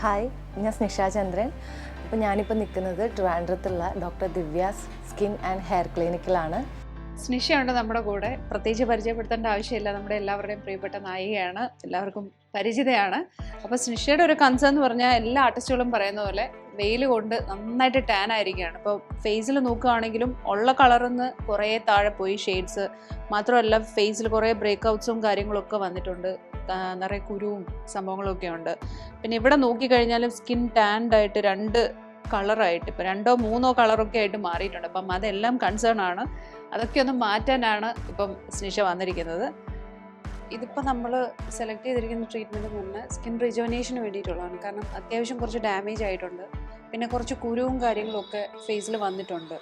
Hi, ഞാൻ സ്നിഷ ചന്ദ്രൻ. അപ്പോൾ ഞാനിപ്പോൾ നിൽക്കുന്നത് ട്രിവാൻഡ്രത്തുള്ള doctor Divya's skin and hair ക്ലിനിക്കിലാണ്. സ്നിഷയുണ്ട് നമ്മുടെ കൂടെ. പ്രത്യേകിച്ച് പരിചയപ്പെടുത്തേണ്ട ആവശ്യമില്ല, നമ്മുടെ എല്ലാവരുടെയും പ്രിയപ്പെട്ട നായികയാണ്, എല്ലാവർക്കും പരിചിതയാണ്. അപ്പോൾ സ്നിഷയുടെ ഒരു കൺസേൺ എന്ന് പറഞ്ഞാൽ എല്ലാ ആർട്ടിസ്റ്റുകളും പറയുന്ന പോലെ വെയിൽ കൊണ്ട് നന്നായിട്ട് ടാൻ ആയിരിക്കുകയാണ്. അപ്പോൾ ഫേസിൽ നോക്കുകയാണെങ്കിലും ഉള്ള കളറിൽ നിന്ന് കുറേ താഴെ പോയി ഷെയ്ഡ്സ്. മാത്രമല്ല ഫേസിൽ കുറേ ബ്രേക്ക്ഔട്ട്സും കാര്യങ്ങളൊക്കെ വന്നിട്ടുണ്ട്, നിറയെ കുരുവും സംഭവങ്ങളൊക്കെ ഉണ്ട്. പിന്നെ ഇവിടെ നോക്കിക്കഴിഞ്ഞാലും സ്കിൻ ടാൻഡ് ആയിട്ട് രണ്ട് കളറായിട്ട് ഇപ്പോൾ 2-3 കളറൊക്കെ ആയിട്ട് മാറിയിട്ടുണ്ട്. അപ്പം അതെല്ലാം കൺസേൺ ആണ്. അതൊക്കെ ഒന്ന് മാറ്റാനാണ് ഇപ്പം സ്നിഷ വന്നിരിക്കുന്നത്. ഇതിപ്പോൾ നമ്മൾ സെലക്ട് ചെയ്തിരിക്കുന്ന ട്രീറ്റ്മെൻറ്റ് എന്ന് പറഞ്ഞാൽ സ്കിൻ റിജുവനേഷന് വേണ്ടിയിട്ടുള്ളതാണ്. കാരണം അത്യാവശ്യം കുറച്ച് ഡാമേജ് ആയിട്ടുണ്ട്, പിന്നെ കുറച്ച് കുരുവും കാര്യങ്ങളും ഒക്കെ ഫേസിൽ വന്നിട്ടുണ്ട്.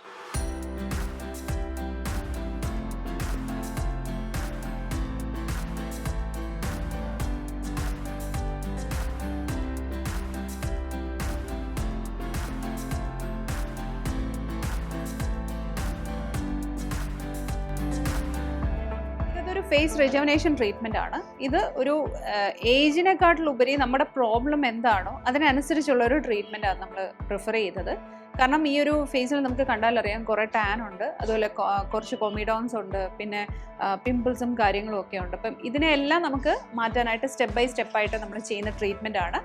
ഫേസ് റിജുവനേഷൻ ട്രീറ്റ്മെൻ്റ് ആണ്. ഇത് ഒരു ഏജിനെക്കാട്ടിലുപരി നമ്മുടെ പ്രോബ്ലം എന്താണോ അതിനനുസരിച്ചുള്ള ഒരു ട്രീറ്റ്മെൻറ്റാണ് നമ്മൾ പ്രിഫർ ചെയ്തത്. കാരണം ഈ ഒരു ഫേസിൽ നമുക്ക് കണ്ടാലറിയാം കുറേ ടാൻ ഉണ്ട്, അതുപോലെ കുറച്ച് കൊമിഡോൺസ് ഉണ്ട്, പിന്നെ പിമ്പിൾസും കാര്യങ്ങളും ഒക്കെ ഉണ്ട്. അപ്പം ഇതിനെല്ലാം നമുക്ക് മാറ്റാനായിട്ട് സ്റ്റെപ്പ് ബൈ സ്റ്റെപ്പായിട്ട് നമ്മൾ ചെയ്യുന്ന ട്രീറ്റ്മെൻ്റ് ആണ്.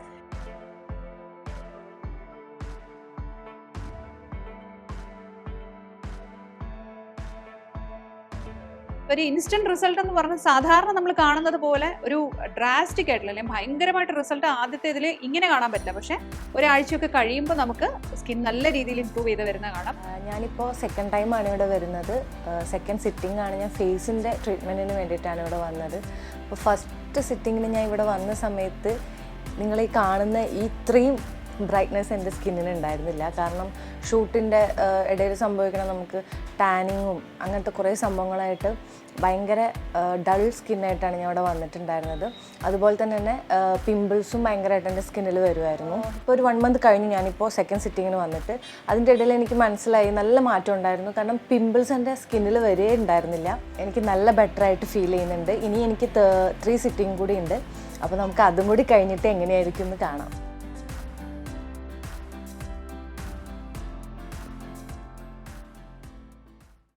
ഒരു ഇൻസ്റ്റന്റ് റിസൾട്ട് എന്ന് പറഞ്ഞാൽ സാധാരണ നമ്മൾ കാണുന്നത് പോലെ ഒരു ഡ്രാസ്റ്റിക് ആയിട്ടുള്ള അല്ലെങ്കിൽ ഭയങ്കരമായിട്ട് റിസൾട്ട് ആദ്യത്തെ ഇതിൽ ഇങ്ങനെ കാണാൻ പറ്റില്ല. പക്ഷേ ഒരാഴ്ചയൊക്കെ കഴിയുമ്പോൾ നമുക്ക് സ്കിൻ നല്ല രീതിയിൽ ഇമ്പ്രൂവ് ചെയ്ത് വരുന്ന കാണാം. ഞാനിപ്പോൾ സെക്കൻഡ് ടൈമാണ് ഇവിടെ വരുന്നത്. സെക്കൻഡ് സിറ്റിംഗ് ആണ്. ഞാൻ ഫേസിൻ്റെ ട്രീറ്റ്മെൻറ്റിന് വേണ്ടിയിട്ടാണ് ഇവിടെ വന്നത്. അപ്പോൾ ഫസ്റ്റ് സിറ്റിങ്ങിന് ഞാൻ ഇവിടെ വന്ന സമയത്ത് നിങ്ങൾ ഈ കാണുന്ന ഇത്രയും ബ്രൈറ്റ്നെസ് എൻ്റെ സ്കിന്നിന് ഉണ്ടായിരുന്നില്ല. കാരണം ഷൂട്ടിൻ്റെ ഇടയിൽ സംഭവിക്കണം നമുക്ക് ടാനിങ്ങും അങ്ങനത്തെ കുറേ സംഭവങ്ങളായിട്ട് ഭയങ്കര ഡൾ സ്കിന്നായിട്ടാണ് ഞാൻ ഇവിടെ വന്നിട്ടുണ്ടായിരുന്നത്. അതുപോലെ തന്നെ പിമ്പിൾസും ഭയങ്കരമായിട്ട് എൻ്റെ സ്കിന്നിൽ വരുമായിരുന്നു. ഇപ്പോൾ ഒരു 1 മന്ത് കഴിഞ്ഞ് ഞാനിപ്പോൾ സെക്കൻഡ് സിറ്റിങ്ങിന് വന്നിട്ട് അതിൻ്റെ ഇടയിൽ എനിക്ക് മനസ്സിലായി നല്ല മാറ്റം ഉണ്ടായിരുന്നു. കാരണം പിമ്പിൾസ് എൻ്റെ സ്കിന്നിൽ വരേ ഉണ്ടായിരുന്നില്ല. എനിക്ക് നല്ല ബെറ്ററായിട്ട് ഫീൽ ചെയ്യുന്നുണ്ട്. ഇനി എനിക്ക് 3 സിറ്റിംഗ് കൂടി ഉണ്ട്. അപ്പോൾ നമുക്ക് അതും കൂടി കഴിഞ്ഞിട്ട് എങ്ങനെയായിരിക്കും എന്ന് കാണാം.